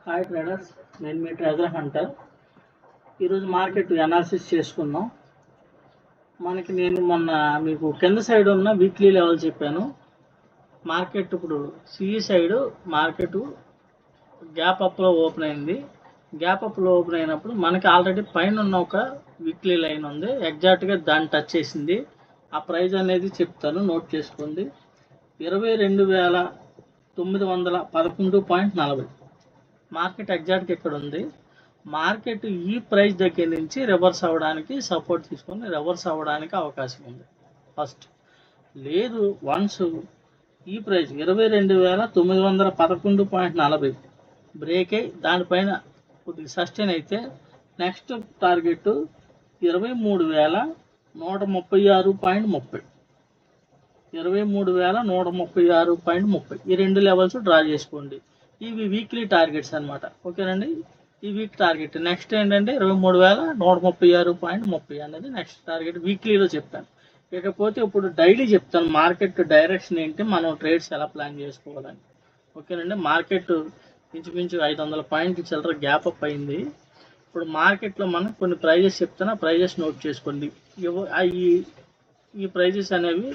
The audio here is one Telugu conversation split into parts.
హాయ్ ట్రేడర్స్, నేను మీ ట్రెజర్ హంటర్. ఈరోజు మార్కెట్ అనాలిసిస్ చేసుకుందాం. నేను మొన్న మీకు కింద సైడ్ ఉన్న వీక్లీ లెవెల్ చెప్పాను. మార్కెట్ ఇప్పుడు సిఈ సైడ్ మార్కెట్ గ్యాప్ అప్లో ఓపెన్ అయింది. గ్యాప్ అప్లో ఓపెన్ అయినప్పుడు మనకి ఆల్రెడీ పైన ఉన్న ఒక వీక్లీ లైన్ ఉంది, ఎగ్జాక్ట్గా దాన్ని టచ్ చేసింది. ఆ ప్రైస్ అనేది చెప్తాను, నోట్ చేసుకోండి. 22,911.40 మార్కెట్ ఎగ్జాక్ట్గా ఇక్కడ ఉంది. మార్కెట్ ఈ ప్రైస్ దగ్గర నుంచి రివర్స్ అవ్వడానికి, సపోర్ట్ తీసుకొని రివర్స్ అవ్వడానికి అవకాశం ఉంది. ఫస్ట్ లేదు, వన్స్ ఈ ప్రైస్ 22,911.40 బ్రేక్ అయ్యి దానిపైన కొద్దిగా సస్టైన్ అయితే నెక్స్ట్ టార్గెట్ 23,136.30 23,136.30 ఈ రెండు లెవెల్స్ డ్రా చేసుకోండి. ఇవి వీక్లీ టార్గెట్స్ అనమాట. ఓకేనండి, ఈ వీక్ టార్గెట్. నెక్స్ట్ ఏంటంటే 23,136.30 అనేది నెక్స్ట్ టార్గెట్ వీక్లీలో చెప్పాను. ఇకపోతే ఇప్పుడు డైలీ చెప్తాను మార్కెట్ డైరెక్షన్ ఏంటి, మనం ట్రేడ్స్ ఎలా ప్లాన్ చేసుకోవాలని. ఓకేనండి, మార్కెట్ ఇంచుమించు 500 పాయింట్లు చిల్లర గ్యాప్ అప్ అయింది. ఇప్పుడు మార్కెట్లో మనం కొన్ని ప్రైజెస్ చెప్తాను, ఆ ప్రైజెస్ నోట్ చేసుకోండి. ఈ ప్రైజెస్ అనేవి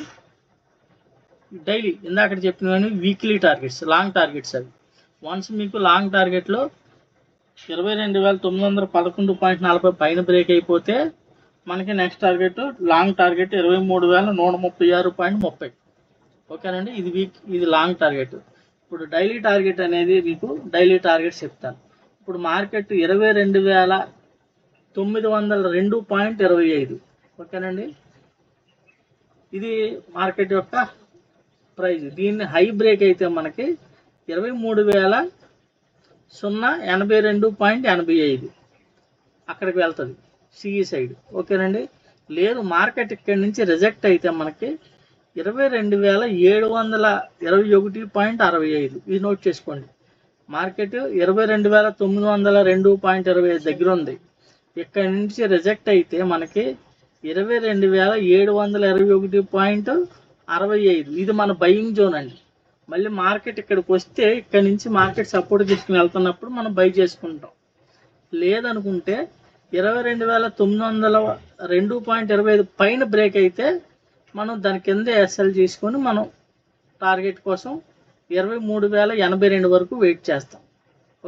డైలీ ఇందాక చెప్పినవి వీక్లీ టార్గెట్స్, లాంగ్ టార్గెట్స్. అవి వన్స్ మీకు లాంగ్ టార్గెట్లో 22,911.40 పైన బ్రేక్ అయిపోతే మనకి నెక్స్ట్ టార్గెట్, లాంగ్ టార్గెట్ 23,136.30. ఓకేనండి, ఇది లాంగ్ టార్గెట్. ఇప్పుడు డైలీ టార్గెట్ అనేది మీకు డైలీ టార్గెట్స్ చెప్తాను. ఇప్పుడు మార్కెట్ 22,902.25. ఓకేనండి, ఇది మార్కెట్ యొక్క ప్రైస్. దీన్ని హై బ్రేక్ అయితే మనకి 23,082.85 అక్కడికి వెళ్తుంది సిఈ సైడ్. ఓకేనండి, లేదు మార్కెట్ ఇక్కడి నుంచి రిజెక్ట్ అయితే మనకి 22,721.65. ఇది నోట్ చేసుకోండి. మార్కెట్ 22,902.25 దగ్గర ఉంది. ఇక్కడి నుంచి రిజెక్ట్ అయితే మనకి 22,721.65. ఇది మన బయింగ్ జోన్ అండి. మళ్ళీ మార్కెట్ ఇక్కడికి వస్తే ఇక్కడ నుంచి మార్కెట్ సపోర్ట్ తీసుకుని వెళ్తున్నప్పుడు మనం బై చేసుకుంటాం. లేదనుకుంటే 22,902.25 పైన బ్రేక్ అయితే మనం దాని కింద ఎస్ఎల్ చేసుకొని మనం టార్గెట్ కోసం 23,082 వరకు వెయిట్ చేస్తాం.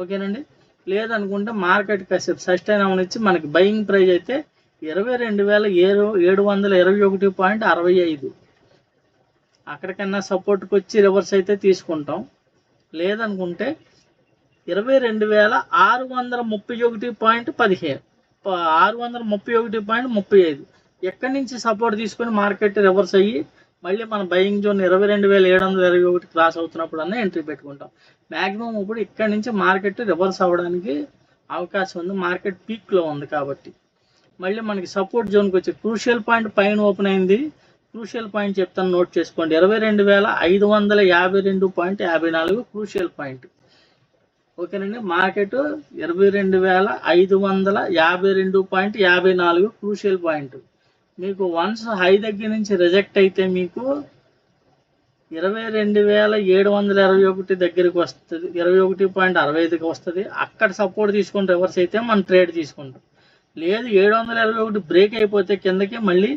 ఓకేనండి, లేదనుకుంటే మార్కెట్ కాసేపు సస్టైన్ అవనిచ్చి మనకి బయింగ్ ప్రైస్ అయితే 22,721.65 అక్కడికన్నా సపోర్ట్కి వచ్చి రివర్స్ అయితే తీసుకుంటాం. లేదనుకుంటే 22,631.15 631.35 ఎక్కడి నుంచి సపోర్ట్ తీసుకొని మార్కెట్ రివర్స్ అయ్యి మళ్ళీ మన బయింగ్ జోన్ 22,721 క్రాస్ అవుతున్నప్పుడు అన్న ఎంట్రీ పెట్టుకుంటాం. మ్యాక్సిమం ఇప్పుడు ఇక్కడ నుంచి మార్కెట్ రివర్స్ అవ్వడానికి అవకాశం ఉంది, మార్కెట్ పీక్లో ఉంది కాబట్టి. మళ్ళీ మనకి సపోర్ట్ జోన్కి వచ్చి క్రూషియల్ పాయింట్ పైన ఓపెన్ అయింది. క్రూషియల్ పాయింట్ చెప్తాను, నోట్ చేసుకోండి. 22,552.54 క్రూషియల్ పాయింట్. ఓకేనండి, మార్కెట్ 22,552.54 క్రూషియల్ పాయింట్. మీకు వన్స్ హై దగ్గర నుంచి రిజెక్ట్ అయితే మీకు 22,721 దగ్గరికి వస్తుంది, 21.65కి వస్తుంది. అక్కడ సపోర్ట్ తీసుకొని రివర్స్ అయితే మనం ట్రేడ్ తీసుకుంటాం. లేదు 721 బ్రేక్ అయిపోతే కిందకి మళ్ళీ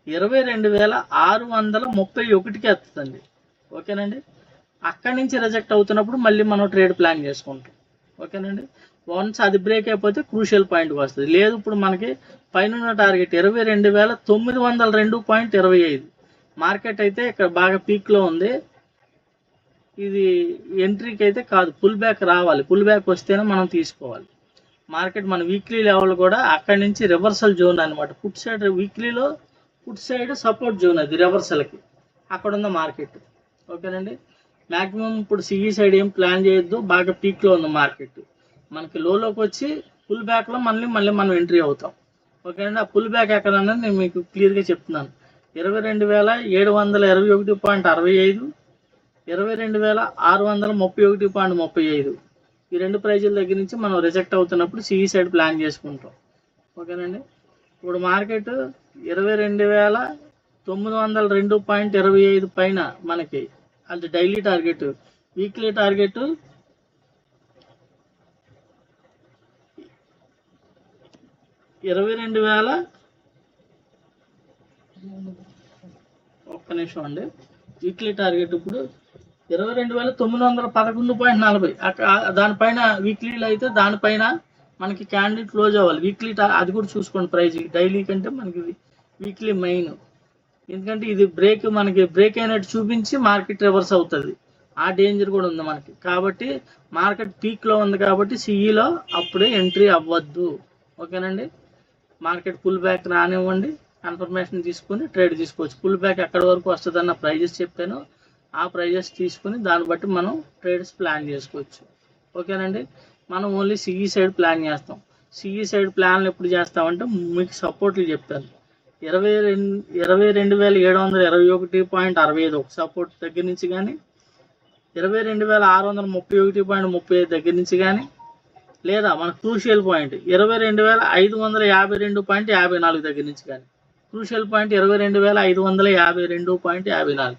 22,631కి వస్తుందండి. ఓకేనండి, అక్కడి నుంచి రిజెక్ట్ అవుతున్నప్పుడు మళ్ళీ మనం ట్రేడ్ ప్లాన్ చేసుకుంటాం. ఓకేనండి, వన్స్ అది బ్రేక్ అయిపోతే క్రూషియల్ పాయింట్కి వస్తుంది. లేదు ఇప్పుడు మనకి పైన టార్గెట్ 22,902.25 మార్కెట్ అయితే ఇక్కడ బాగా పీక్లో ఉంది. ఇది ఎంట్రీకి అయితే కాదు, పుల్ బ్యాక్ రావాలి. పుల్ బ్యాక్ వస్తేనే మనం తీసుకోవాలి. మార్కెట్ మన వీక్లీ లెవెల్ కూడా అక్కడి నుంచి రివర్సల్ జోన్ అనమాట. పుట్ సైడ్ వీక్లీలో పుట్ సైడ్ సపోర్ట్ జోన్, అది రివర్సల్కి అక్కడ ఉంది మార్కెట్. ఓకేనండి, మ్యాక్సిమం ఇప్పుడు సిఈ సైడ్ ఏం ప్లాన్ చేయొద్దు, బాగా పీక్లో ఉంది మార్కెట్. మనకి లోలోకి వచ్చి పుల్ బ్యాక్లో మళ్ళీ మనం ఎంట్రీ అవుతాం. ఓకేనండి, ఆ పుల్ బ్యాక్ ఎక్కడ అన్నది నేను మీకు క్లియర్గా చెప్తున్నాను. 22,721.65, 22,631.35 ఈ రెండు ప్రైజుల దగ్గర నుంచి మనం రిజెక్ట్ అవుతున్నప్పుడు సిఈ సైడ్ ప్లాన్ చేసుకుంటాం. ఓకేనండి, ఇప్పుడు మార్కెట్ 22,902.25 పైన మనకి అది డైలీ టార్గెట్. వీక్లీ టార్గెట్ 22,000 ఒక్క నిమిషం అండి. వీక్లీ టార్గెట్ ఇప్పుడు 22,911.40. దానిపైన వీక్లీలో అయితే దానిపైన మనకి క్యాండిల్ క్లోజ్ అవ్వాలి. వీక్లీ అది కూడా చూసుకోండి ప్రైజ్. డైలీ కంటే మనకి వీక్లీ మెయిన్. ఎందుకంటే ఇది మనకి బ్రేక్ అయినట్టు చూపించి మార్కెట్ రివర్స్ అవుతుంది. ఆ డేంజర్ కూడా ఉంది మనకి. కాబట్టి మార్కెట్ పీక్లో ఉంది కాబట్టి సిఈలో అప్పుడే ఎంట్రీ అవ్వద్దు. ఓకేనండి. మార్కెట్ పుల్ బ్యాక్ రానివ్వండి, కన్ఫర్మేషన్ తీసుకొని ట్రేడ్ తీసుకోవచ్చు. పుల్ బ్యాక్ ఎక్కడి వరకు వస్తుందన్న ప్రైజెస్ చెప్పాను. ఆ ప్రైజెస్ తీసుకొని దాన్ని బట్టి మనం ట్రేడ్స్ ప్లాన్ చేసుకోవచ్చు. ఓకేనండి. మనం ఓన్లీ సిఈ సైడ్ ప్లాన్ చేస్తాం. సిఈ సైడ్ ప్లాన్లు ఎప్పుడు చేస్తామంటే మీకు సపోర్ట్లు చెప్పాను. 22,721.65 ఒక సపోర్ట్ దగ్గర నుంచి కానీ, 22,631.35 దగ్గర నుంచి కానీ, లేదా మన క్రూషియల్ పాయింట్ 22,552.54 దగ్గర నుంచి కానీ. Crucial point 22,552.54.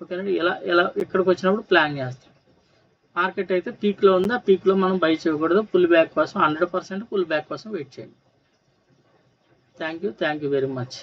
ఓకేనండి. ఇలా ఇక్కడికి వచ్చినప్పుడు ప్లాన్ చేస్తాం. మార్కెట్ అయితే పీక్లో ఉందా, పీక్లో మనం బై చేయకూడదు. పుల్ బ్యాక్ కోసం 100% పుల్ బ్యాక్ కోసం వెయిట్ చేయండి. Thank you very much.